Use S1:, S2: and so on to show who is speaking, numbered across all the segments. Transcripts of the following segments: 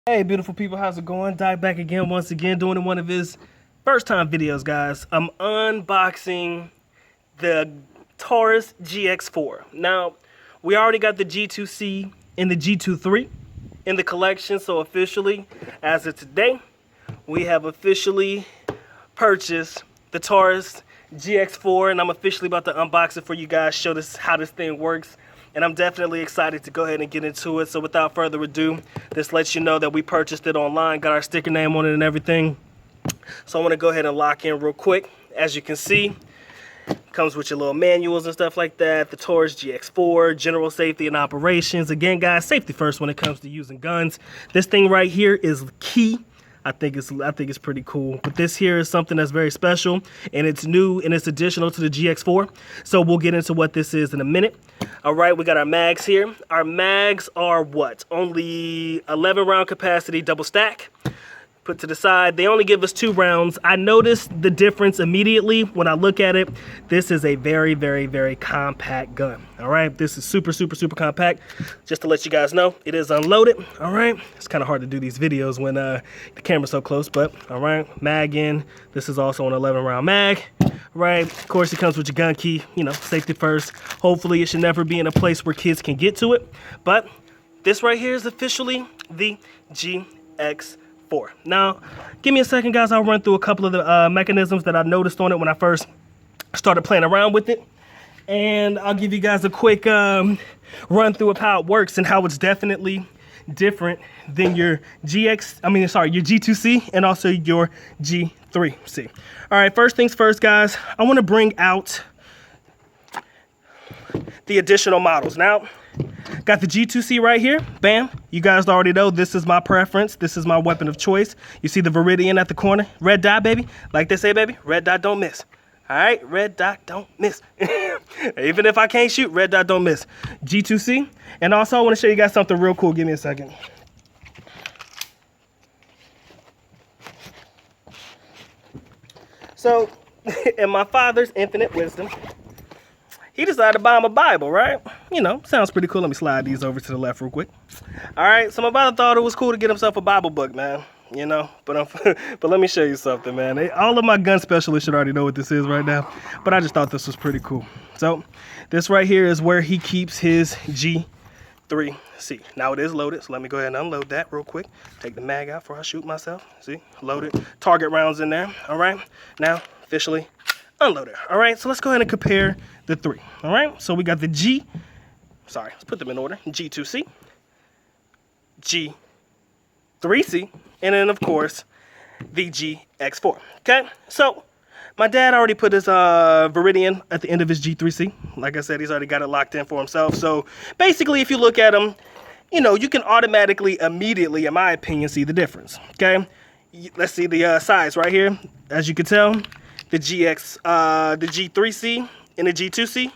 S1: Hey beautiful people, how's it going? Dive back again once again doing one of his first time videos, guys. I'm unboxing the Taurus GX4. Now, we already got the G2C and the G23 in the collection, so officially, as of today, we have officially purchased the Taurus GX4, and I'm officially about to unbox it for you guys, show this how this thing works. And I'm definitely excited to go ahead and get into it. So without further ado, this lets you know that we purchased it online, got our sticker name on it and everything. So I want to go ahead and lock in real quick. As you can see, comes with your little manuals and stuff like that. The Taurus GX4, general safety and operations. Again, guys, safety first when it comes to using guns. This thing right here is key. I think it's pretty cool. But this here is something that's very special, and it's new and it's additional to the GX4. So we'll get into what this is in a minute. All right, we got our mags here. Our mags are what? Only 11 round capacity, double stack. Put to the side. They only give us 2 rounds. I noticed the difference immediately when I look at it. This is a very, very, very compact gun. All right, this is super, super, super compact. Just to let you guys know, it is unloaded. All right, it's kind of hard to do these videos when the camera's so close, but all right, mag in. This is also an 11 round mag. Right, of course, it comes with your gun key. You know, safety first. Hopefully, it should never be in a place where kids can get to it. But this right here is officially the GX4. Now, give me a second, guys. I'll run through a couple of the mechanisms that I noticed on it when I first started playing around with it. And I'll give you guys a quick run through of how it works and how it's definitely different than your your G2C and also your G3C. All right, first things first, guys. I want to bring out the additional models. Now, got the G2C right here. Bam. You guys already know this is my preference. This is my weapon of choice. You see the Viridian at the corner? Red dot, baby. Like they say, baby, red dot don't miss. All right, red dot don't miss. Even if I can't shoot, red dot don't miss. G2C. And also, I want to show you guys something real cool. Give me a second. So, in my father's infinite wisdom, he decided to buy him a Bible, right? You know, sounds pretty cool. Let me slide these over to the left real quick. All right, so my father thought it was cool to get himself a Bible book, man. You know, but let me show you something, man. All of my gun specialists should already know what this is right now, but I just thought this was pretty cool. So this right here is where he keeps his G3C. Now it is loaded, so let me go ahead and unload that real quick. Take the mag out before I shoot myself. See, loaded. Target rounds in there. All right, now officially unloaded. All right, so let's go ahead and compare the 3. All right, so we got the let's put them in order. G2C, G3C, and then of course the GX4. Okay, so my dad already put his Viridian at the end of his G3C. Like I said, he's already got it locked in for himself. So basically, if you look at them, you know, you can automatically, immediately, in my opinion, see the difference. Okay, let's see the size right here. As you can tell, the G3C and the G2C,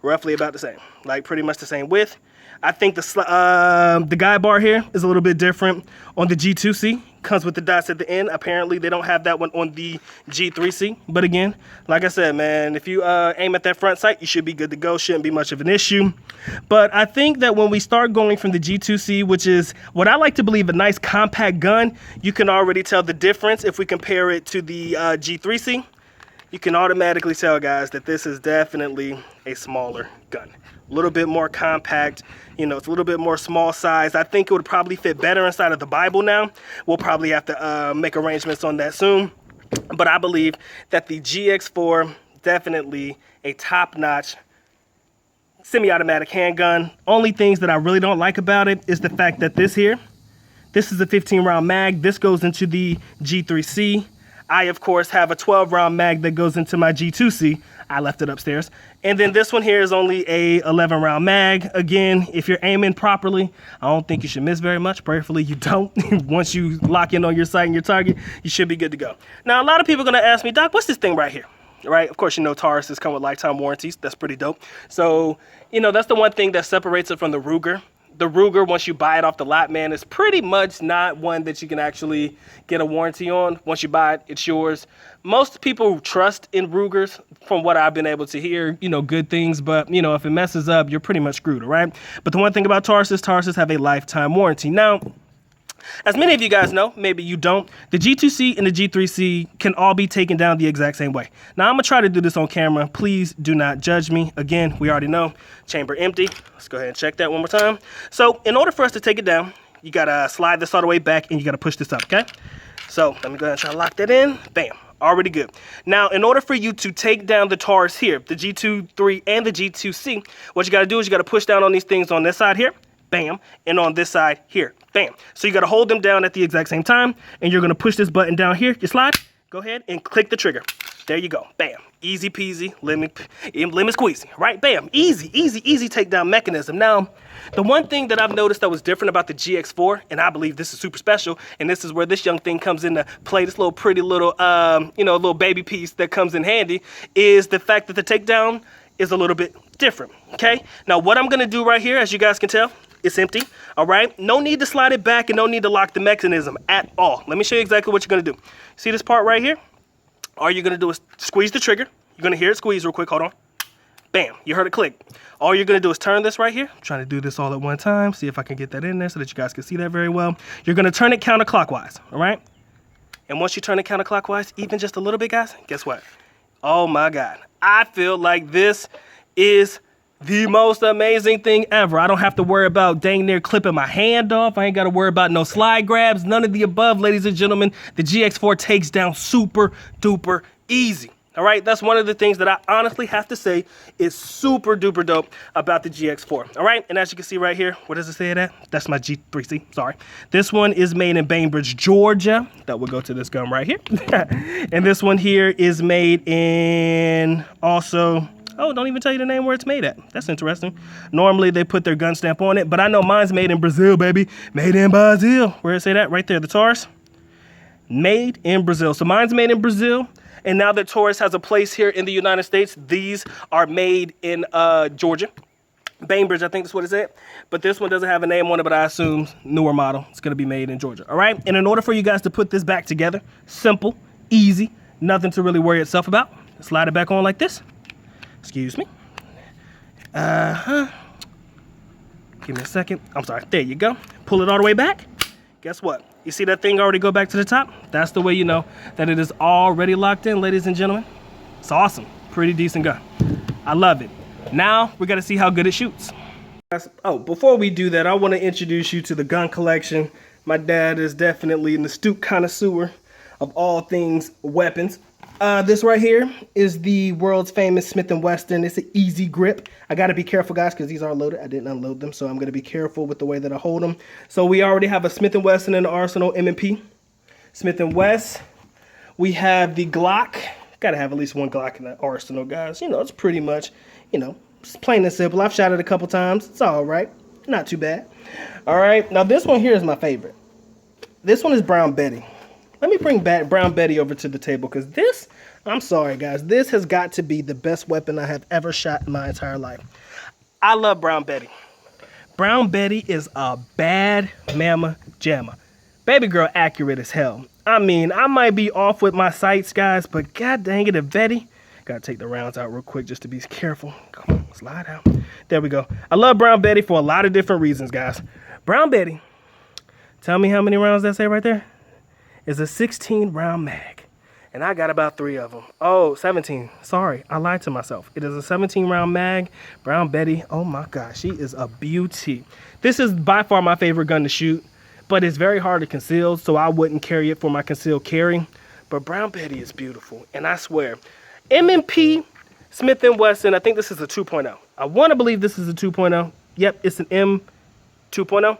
S1: roughly about the same, like pretty much the same width. I think the guide bar here is a little bit different on the G2C. Comes with the dots at the end. Apparently, they don't have that one on the G3C. But again, like I said, man, if you aim at that front sight, you should be good to go. Shouldn't be much of an issue. But I think that when we start going from the G2C, which is what I like to believe a nice compact gun, you can already tell the difference if we compare it to the G3C. You can automatically tell, guys, that this is definitely a smaller gun. A little bit more compact, you know, it's a little bit more small size. I think it would probably fit better inside of the Bible now. We'll probably have to make arrangements on that soon. But I believe that the GX4, definitely a top-notch semi-automatic handgun. Only things that I really don't like about it is the fact that this is a 15-round mag. This goes into the G3C. I, of course, have a 12-round mag that goes into my G2C. I left it upstairs. And then this one here is only a 11-round mag. Again, if you're aiming properly, I don't think you should miss very much. Prayerfully, you don't. Once you lock in on your sight and your target, you should be good to go. Now, a lot of people are going to ask me, Doc, what's this thing right here? Right? Of course, you know, Tauruses come with lifetime warranties. That's pretty dope. So, you know, that's the one thing that separates it from the Ruger. The Ruger, once you buy it off the lot, man, is pretty much not one that you can actually get a warranty on. Once you buy it, it's yours. Most people trust in Rugers, from what I've been able to hear, you know, good things. But, you know, if it messes up, you're pretty much screwed, all right? But the one thing about Tauruses have a lifetime warranty. Now, As many of you guys know, maybe you don't, the G2C and the G3C can all be taken down the exact same way. Now, I'm going to try to do this on camera. Please do not judge me. Again, we already know, chamber empty. Let's go ahead and check that one more time. So, in order for us to take it down, you got to slide this all the way back and you got to push this up, okay? So, let me go ahead and try to lock that in. Bam. Already good. Now, in order for you to take down the Taurus here, the G23 and the G2C, what you got to do is you got to push down on these things on this side here. Bam. And on this side here. Bam. So you got to hold them down at the exact same time. And you're going to push this button down here. You slide. Go ahead and click the trigger. There you go. Bam. Easy peasy. Lemon squeezy. Right? Bam. Easy, easy, easy takedown mechanism. Now, the one thing that I've noticed that was different about the GX4, and I believe this is super special, and this is where this young thing comes into play, this little pretty little, little baby piece that comes in handy, is the fact that the takedown is a little bit different. Okay? Now, what I'm going to do right here, as you guys can tell, it's empty, all right? No need to slide it back and no need to lock the mechanism at all. Let me show you exactly what you're gonna do. See this part right here? All you're gonna do is squeeze the trigger. You're gonna hear it squeeze real quick, hold on. Bam, you heard it click. All you're gonna do is turn this right here. I'm trying to do this all at one time, see if I can get that in there so that you guys can see that very well. You're gonna turn it counterclockwise, all right? And once you turn it counterclockwise, even just a little bit, guys, guess what? Oh my God, I feel like this is the most amazing thing ever. I don't have to worry about dang near clipping my hand off. I ain't got to worry about no slide grabs. None of the above, ladies and gentlemen. The GX4 takes down super duper easy. All right, that's one of the things that I honestly have to say is super duper dope about the GX4. All right, and as you can see right here, what does it say that? That's my G3C, sorry. This one is made in Bainbridge, Georgia. That will go to this gun right here. And this one here is made in also, oh, don't even tell you the name where it's made at. That's interesting. Normally they put their gun stamp on it, but I know mine's made in Brazil, baby. Made in Brazil. Where does it say that? Right there, the Taurus. Made in Brazil. So mine's made in Brazil. And now that Taurus has a place here in the United States, these are made in Georgia. Bainbridge, I think that's what it said. But this one doesn't have a name on it, but I assume newer model. It's going to be made in Georgia. All right. And in order for you guys to put this back together, simple, easy, nothing to really worry itself about. Slide it back on like this. Excuse me. Give me a second. I'm sorry. There you go. Pull it all the way back. Guess what? You see that thing already go back to the top? That's the way you know that it is already locked in, ladies and gentlemen. It's awesome. Pretty decent gun. I love it. Now, we got to see how good it shoots. Oh, before we do that, I want to introduce you to the gun collection. My dad is definitely an astute connoisseur of all things weapons. This right here is the world's famous Smith & Wesson. It's an easy grip. I got to be careful, guys, because these are loaded. I didn't unload them, so I'm going to be careful with the way that I hold them. So we already have a Smith & Wesson in the arsenal, M&P. Smith & Wesson. We have the Glock. Got to have at least one Glock in the arsenal, guys. You know, it's pretty much, you know, it's plain and simple. I've shot it a couple times. It's all right. Not too bad. All right. Now, this one here is my favorite. This one is Brown Betty. Let me bring back Brown Betty over to the table because this, I'm sorry guys, this has got to be the best weapon I have ever shot in my entire life. I love Brown Betty. Brown Betty is a bad mamma jamma. Baby girl accurate as hell. I mean, I might be off with my sights, guys, but god dang it, if Betty. Gotta take the rounds out real quick just to be careful. Come on, slide out. There we go. I love Brown Betty for a lot of different reasons, guys. Brown Betty, tell me how many rounds that say right there? Is a 16 round mag. And I got about 3 of them. Oh, 17. Sorry, I lied to myself. It is a 17 round mag. Brown Betty, oh my gosh, she is a beauty. This is by far my favorite gun to shoot, but it's very hard to conceal, so I wouldn't carry it for my concealed carry. But Brown Betty is beautiful, and I swear, M&P Smith & Wesson, I think this is a 2.0. I want to believe this is a 2.0. Yep, it's an M 2.0.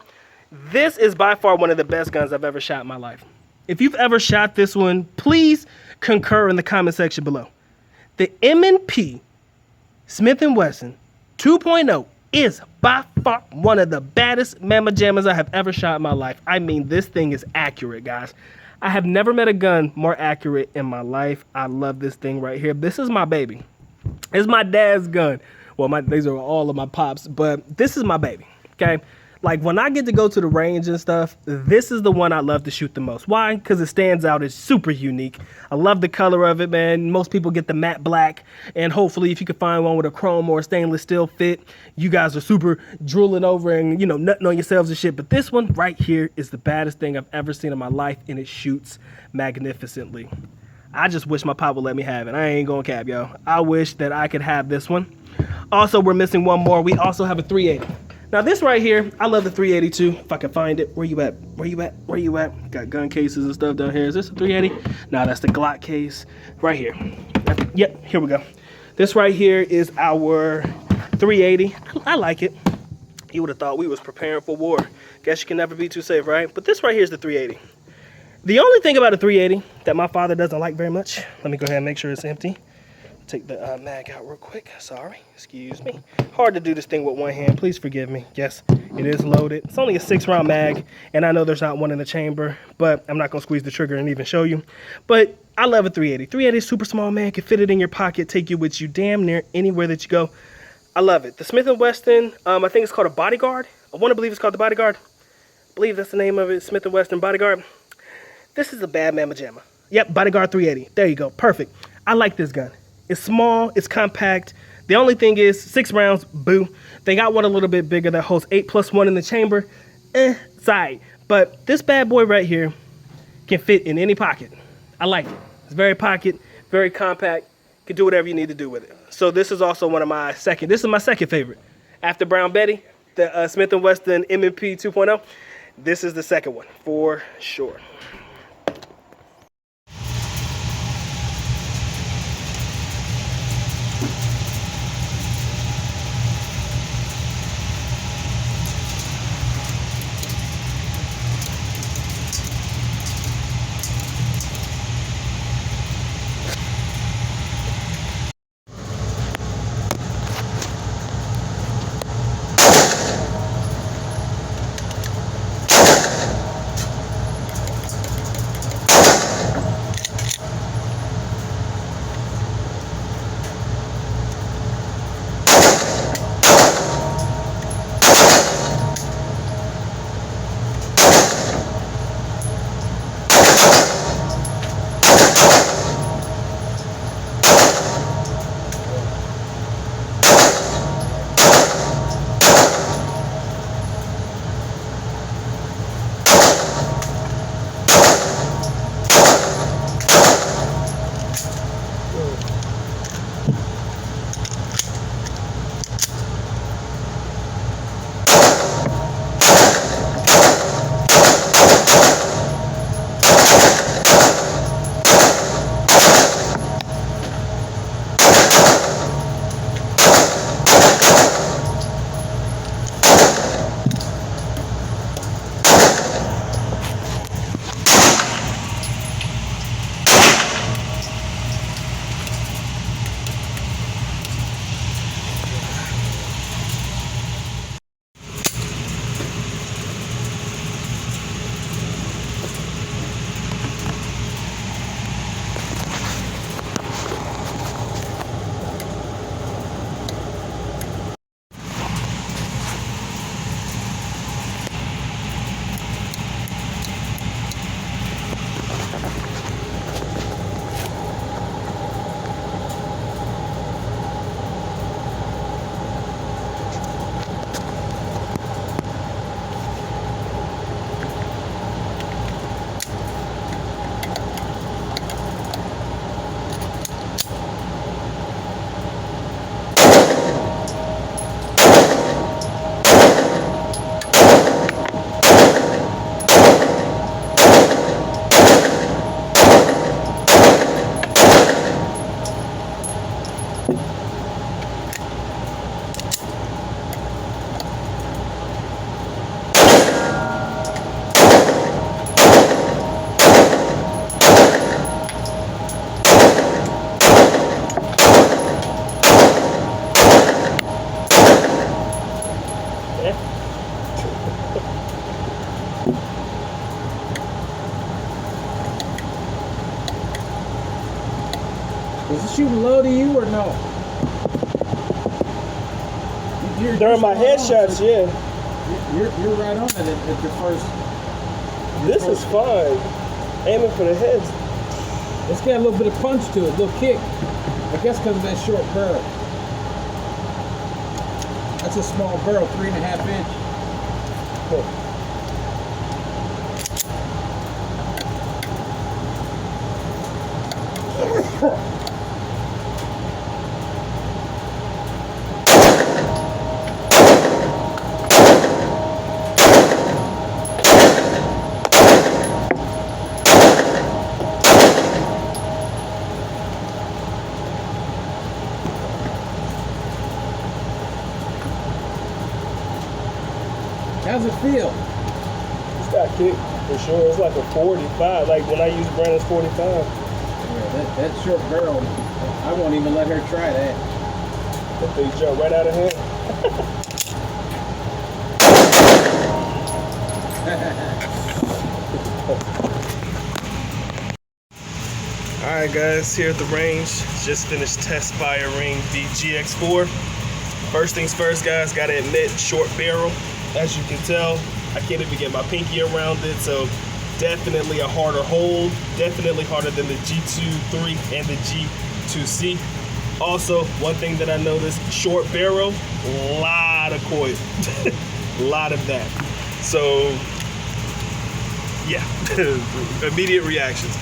S1: This is by far one of the best guns I've ever shot in my life. If you've ever shot this one, please concur in the comment section below. The M&P Smith & Wesson 2.0 is by far one of the baddest mamma jammas I have ever shot in my life. I mean, this thing is accurate, guys. I have never met a gun more accurate in my life. I love this thing right here. This is my baby. It's my dad's gun. Well, these are all of my pops, but this is my baby, okay? Like when I get to go to the range and stuff, this is the one I love to shoot the most. Why? Because it stands out. It's super unique. I love the color of it, man. Most people get the matte black, and hopefully if you can find one with a chrome or a stainless steel fit, you guys are super drooling over and, you know, nutting on yourselves and shit. But this one right here is the baddest thing I've ever seen in my life, and it shoots magnificently. I just wish my pop would let me have it. I ain't gonna cap, yo. I wish that I could have this one. Also, we're missing one more. We also have a 380. Now this right here, I love the 380 too. If I can find it. Where you at? Where you at? Where you at? Got gun cases and stuff down here. Is this a 380? No, that's the Glock case. Right here. Yep, here we go. This right here is our 380. I like it. You would have thought we was preparing for war. Guess you can never be too safe, right? But this right here is the 380. The only thing about a 380 that my father doesn't like very much, let me go ahead and make sure it's empty. Take the mag out real quick. Sorry, excuse me. Hard to do this thing with one hand. Please forgive me. Yes, it is loaded. It's only a 6-round mag, and I know there's not one in the chamber, but I'm not gonna squeeze the trigger and even show you. But I love a 380. 380 is super small, man. Can fit it in your pocket, take you with you damn near anywhere that you go. I love it. The Smith & Wesson, I think it's called a Bodyguard. I want to believe it's called the Bodyguard. I believe that's the name of it, Smith & Wesson Bodyguard. This is a bad mamma jamma. Yep, Bodyguard 380. There you go. Perfect. I like this gun. It's small. It's compact. The only thing is 6 rounds. Boo. They got one a little bit bigger that holds 8+1 in the chamber. Sorry. But this bad boy right here can fit in any pocket. I like it. It's very pocket, very compact. You can do whatever you need to do with it. So this is also one of my second. This is my second favorite. After Brown Betty, the Smith & Wesson M&P 2.0. This is the second one for sure.
S2: Is it shooting low to you or no?
S1: During my headshots, yeah.
S2: You're right on it at your first.
S1: This is fine. Aiming for the heads.
S2: It's got a little bit of punch to it, a little kick. I guess because of that short barrel. That's a small barrel, 3.5 inch.
S1: Cool.
S2: How's it feel?
S1: It's got kick for sure. It's like a 45. Like when I use Brandon's 45.
S2: Yeah, that short barrel, I won't even let her try that.
S1: That thing jump right out of hand. Alright guys, here at the range. Just finished test firing the GX4. First things first guys, gotta admit, short barrel. As you can tell, I can't even get my pinky around it, so definitely a harder hold. Definitely harder than the G2-3 and the G2C. Also, one thing that I noticed, short barrel, lot of coil. Lot of that. So, yeah, immediate reactions.